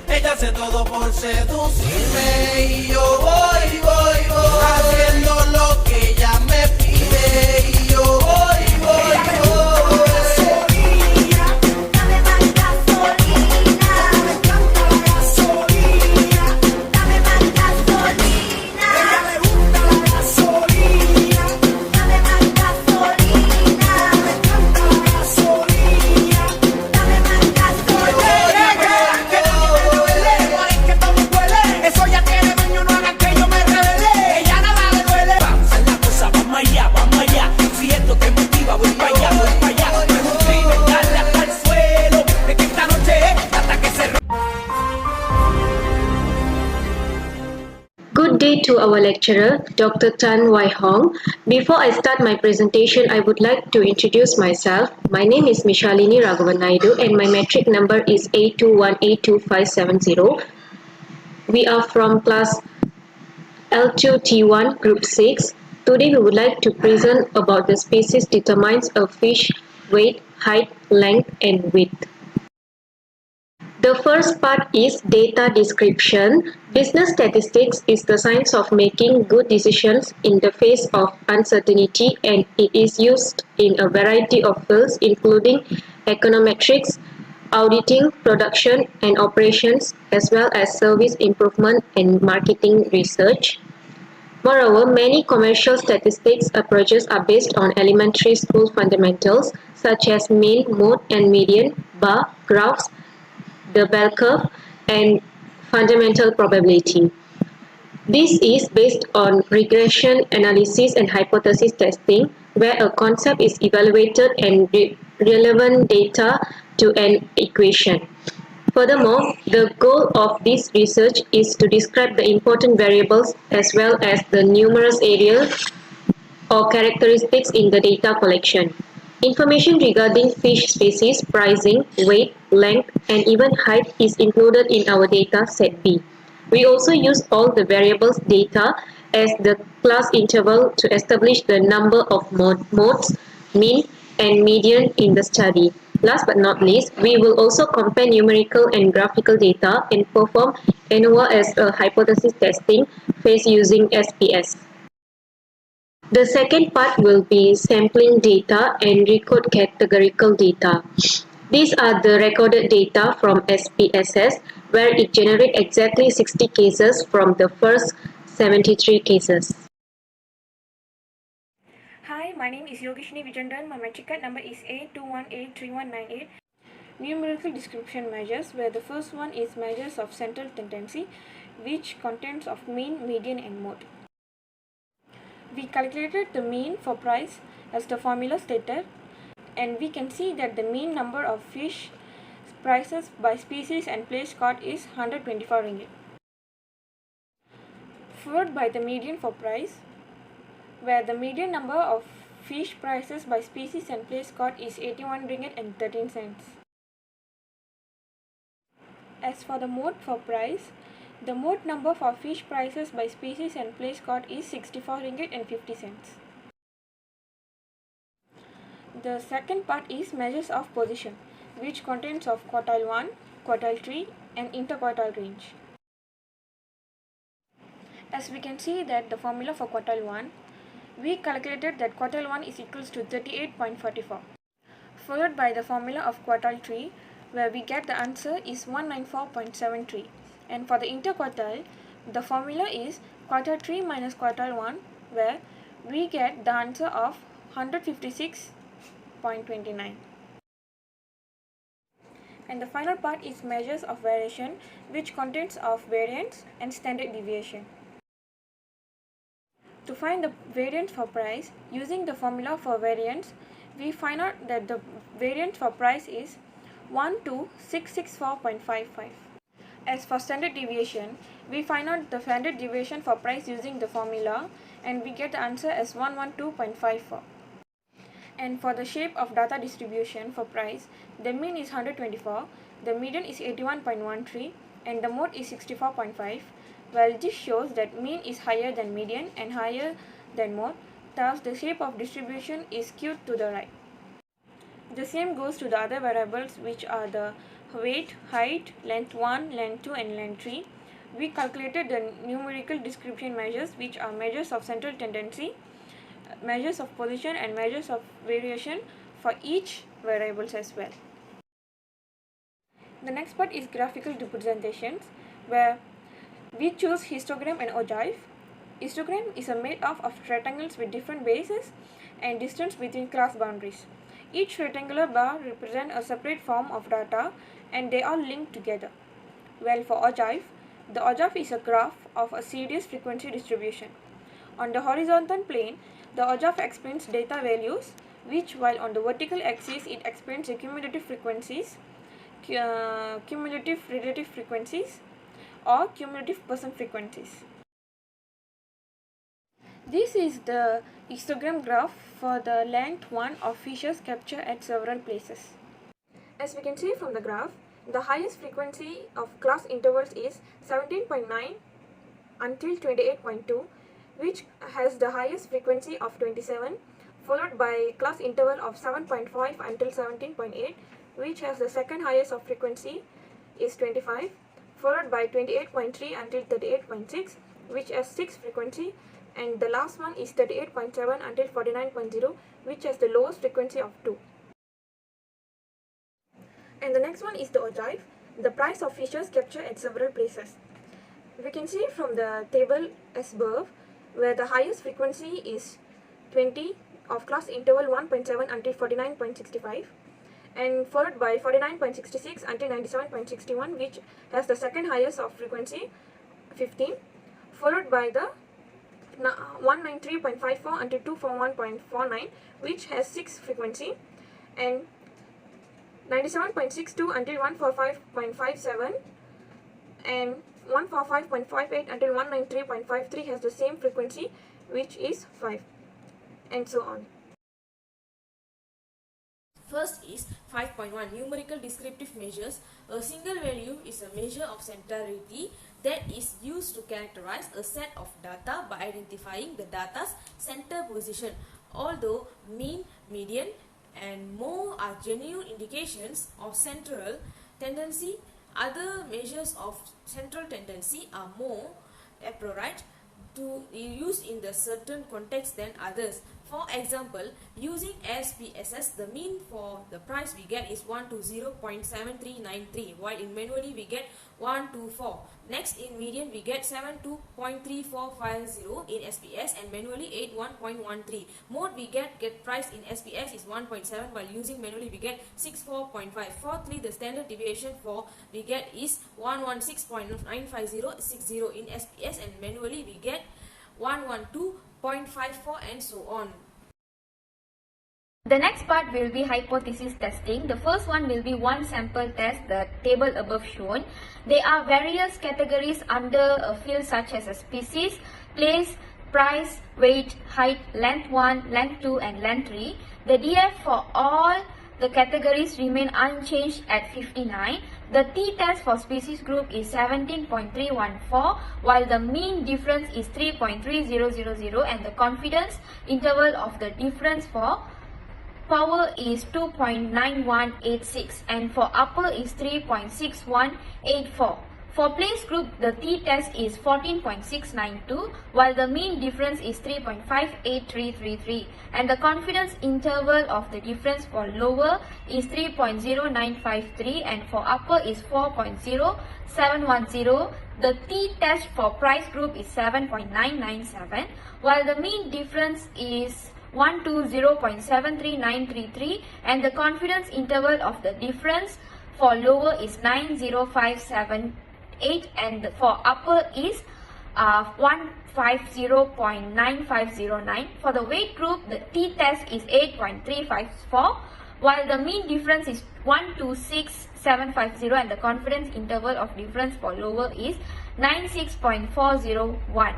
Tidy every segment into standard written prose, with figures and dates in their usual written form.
Ella hace todo por seducirme y yo voy haciendo lo que ella me pide y yo voy. Gasolina, dame más gasolina, me encanta la gasolina, dame más gasolina. Ella le gusta la gasolina, dame más gasolina, me encanta la gasolina, dame más gasolina. Que todo huele, eso ya tiene dueño, no hagan que yo me revele. Ella nada le duele. Vamos a la cosa, vamos allá. Si esto te motiva, voy para allá. No es un crimen, darle hasta el suelo. Es que esta noche es hasta que se Good day to our lecturer, Dr. Tan Wai Hong. Before I start my presentation, I would like to introduce myself. My name is Mishalini Raghavan Naidu and my metric number is 821825570. We are from class L2T1 group 6. Today we would like to present about the species determines a fish weight, height, length and width. The first part is data description. Business statistics is the science of making good decisions in the face of uncertainty, and it is used in a variety of fields including econometrics, auditing, production and operations, as well as service improvement and marketing research. Moreover, many commercial statistics approaches are based on elementary school fundamentals such as mean, mode and median, bar, graphs, the bell curve, and fundamental probability. This is based on regression analysis and hypothesis testing, where a concept is evaluated and relevant data to an equation. Furthermore, the goal of this research is to describe the important variables as well as the numerous areas or characteristics in the data collection. Information regarding fish species, pricing, weight, length, and even height is included in our data set B. We also use all the variables data as the class interval to establish the number of modes, mean, and median in the study. Last but not least, we will also compare numerical and graphical data and perform ANOVA as a hypothesis testing phase using SPS. The second part will be sampling data and record categorical data. These are the recorded data from SPSS, where it generates exactly 60 cases from the first 73 cases. Hi, my name is Yogeshini Vijandran. My metric card number is A2183198. Numerical description measures, where the first one is measures of central tendency, which contains of mean, median and mode. We calculated the mean for price as the formula stated, and we can see that the mean number of fish prices by species and place caught is 124 ringgit. Followed by the median for price, where the median number of fish prices by species and place caught is 81 ringgit and 13 cents. As for the mode for price, the mode number for fish prices by species and place caught is 64 ringgit and 50 cents. The second part is measures of position, which contains of quartile 1, quartile 3 and interquartile range. As we can see that the formula for quartile 1, we calculated that quartile 1 is equals to 38.44, followed by the formula of quartile 3, where we get the answer is 194.73, and for the interquartile, the formula is quartile 3 minus quartile 1, where we get the answer of 156.29. And the final part is measures of variation, which contains of variance and standard deviation. To find the variance for price, using the formula for variance, we find out that the variance for price is 12664.55. As for standard deviation, we find out the standard deviation for price using the formula, and we get the answer as 112.54. And for the shape of data distribution for price, the mean is 124, the median is 81.13, and the mode is 64.5. Well, this shows that mean is higher than median and higher than mode. Thus, the shape of distribution is skewed to the right. The same goes to the other variables, which are the weight, height, length 1, length 2 and length 3. We calculated the numerical description measures, which are measures of central tendency, measures of position and measures of variation for each variables as well. The next part is graphical representations, where we choose histogram and ogive. Histogram is made up of rectangles with different bases and distance between class boundaries. Each rectangular bar represents a separate form of data and they are linked together. Well, for ogive, the ogive is a graph of a series frequency distribution. On the horizontal plane, the ogive explains data values, which while on the vertical axis it explains the cumulative frequencies, cumulative relative frequencies or cumulative percent frequencies. This is the histogram graph for the length 1 of features captured at several places. As we can see from the graph, the highest frequency of class intervals is 17.9 until 28.2, which has the highest frequency of 27, followed by class interval of 7.5 until 17.8, which has the second highest of frequency is 25, followed by 28.3 until 38.6, which has 6 frequency, and the last one is 38.7 until 49.0, which has the lowest frequency of 2. And the next one is the ogive, the price of features captured at several places. We can see from the table as above, where the highest frequency is 20 of class interval 1.7 until 49.65, and followed by 49.66 until 97.61, which has the second highest of frequency 15, followed by the 193.54 until 241.49, which has 6 frequency, and 97.62 until 145.57, and 145.58 until 193.53 has the same frequency, which is 5, and so on. First is 5.1 numerical descriptive measures. A single value is a measure of centrality that is used to characterize a set of data by identifying the data's center position. Although mean, median and mode are genuine indications of central tendency, other measures of central tendency are more appropriate to use in the certain context than others. For example, using SPSS, the mean for the price we get is 120.7393, while in manually we get 124. Next, in median we get 72.3450 in SPS and manually 81.13. Mode we get price in SPS is 1.7, while using manually we get 64.5. Fourthly, the standard deviation for we get is 116.95060 in SPS and manually we get 112.54 and so on. The next part will be hypothesis testing. The first one will be one sample test, the table above shown. There are various categories under a field such as a species, place, price, weight, height, length 1, length 2 and length 3. The DF for all the categories remain unchanged at 59. The t-test for species group is 17.314, while the mean difference is 3.3000 and the confidence interval of the difference for power is 2.9186 and for upper is 3.6184. For place group, the t-test is 14.692, while the mean difference is 3.58333 and the confidence interval of the difference for lower is 3.0953 and for upper is 4.0710. The t-test for price group is 7.997, while the mean difference is 120.73933 and the confidence interval of the difference for lower is 90578 and for upper is 150.9509. For the weight group, the t-test is 8.354, while the mean difference is 126.750 and the confidence interval of difference for lower is 96.401.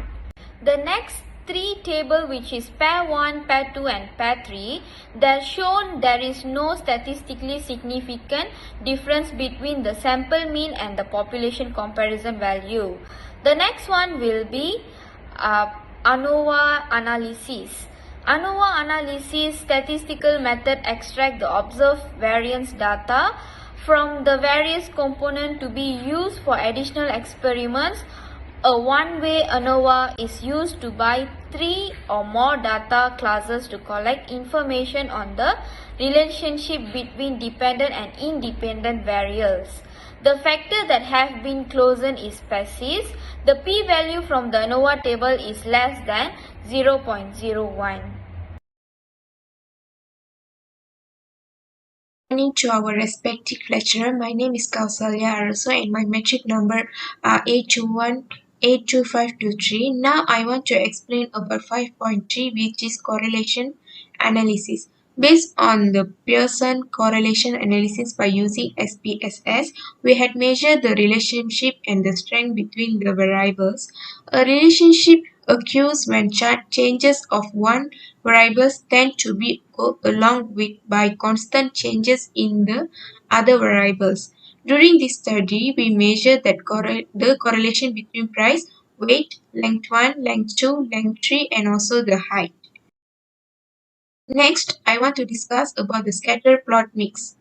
The next three table, which is pair 1, pair 2 and pair 3, there shown there is no statistically significant difference between the sample mean and the population comparison value. The next one will be ANOVA analysis. ANOVA analysis statistical method extract the observed variance data from the various components to be used for additional experiments. A one-way ANOVA is used to buy 3 or more data classes to collect information on the relationship between dependent and independent variables. The factor that have been chosen is species. The p-value from the ANOVA table is less than 0.01. Morning to our respective lecturer. My name is Kausalya Arasu and my metric number are 821-82523. Now I want to explain about 5.3, which is correlation analysis. Based on the Pearson correlation analysis by using SPSS, we had measured the relationship and the strength between the variables. A relationship occurs when changes of one variable tend to be go along with by constant changes in the other variables. During this study, we measured that the correlation between price, weight, length 1, length 2, length 3, and also the height. Next, I want to discuss about the scatter plot matrix.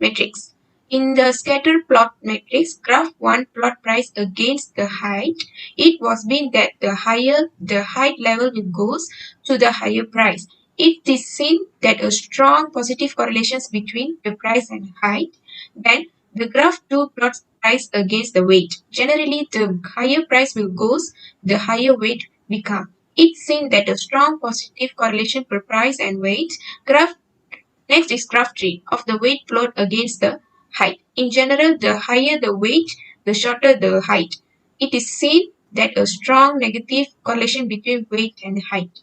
In the scatter plot matrix, graph 1 plot price against the height. It was been that the higher the height level will goes to the higher price. It is seen that a strong positive correlations between the price and height. Then the graph 2 plots price against the weight. Generally, the higher price will goes, the higher weight become. It's seen that a strong positive correlation per price and weight. Next is graph 3 of the weight plot against the height. In general, the higher the weight, the shorter the height. It is seen that a strong negative correlation between weight and height.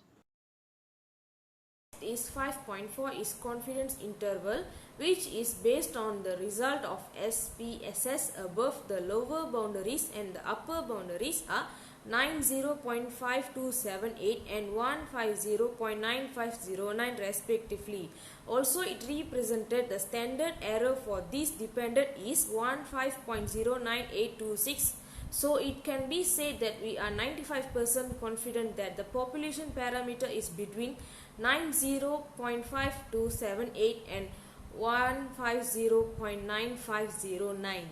Is 5.4 is confidence interval, which is based on the result of SPSS above the lower boundaries and the upper boundaries are 90.5278 and 150.9509 respectively. Also, it represented the standard error for this dependent is 15.09826. So it can be said that we are 95% confident that the population parameter is between 90.5278 and 150.9509.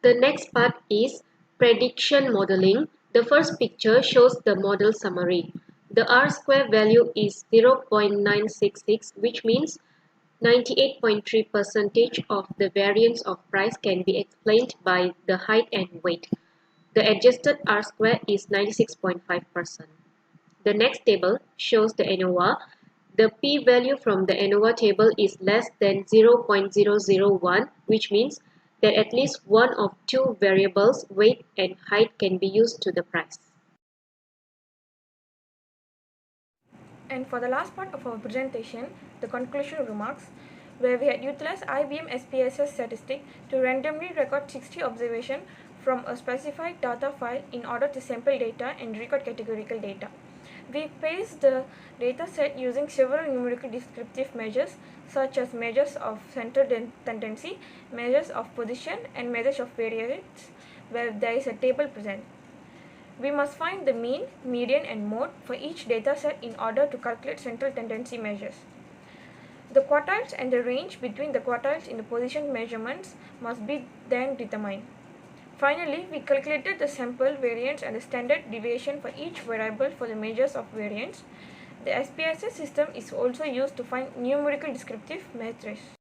The next part is prediction modeling. The first picture shows the model summary. The R-square value is 0.966, which means 98.3% of the variance of price can be explained by the height and weight. The adjusted R-square is 96.5%. The next table shows the ANOVA. The p-value from the ANOVA table is less than 0.001, which means that at least one of two variables, weight and height, can be used to the price. And for the last part of our presentation, the conclusion remarks, where we had utilized IBM SPSS statistic to randomly record 60 observations from a specified data file in order to sample data and record categorical data. We paced the data set using several numerical descriptive measures such as measures of center tendency, measures of position, and measures of variance where there is a table present. We must find the mean, median, and mode for each data set in order to calculate central tendency measures. The quartiles and the range between the quartiles in the position measurements must be then determined. Finally, we calculated the sample variance and the standard deviation for each variable for the measures of variance. The SPSS system is also used to find numerical descriptive metrics.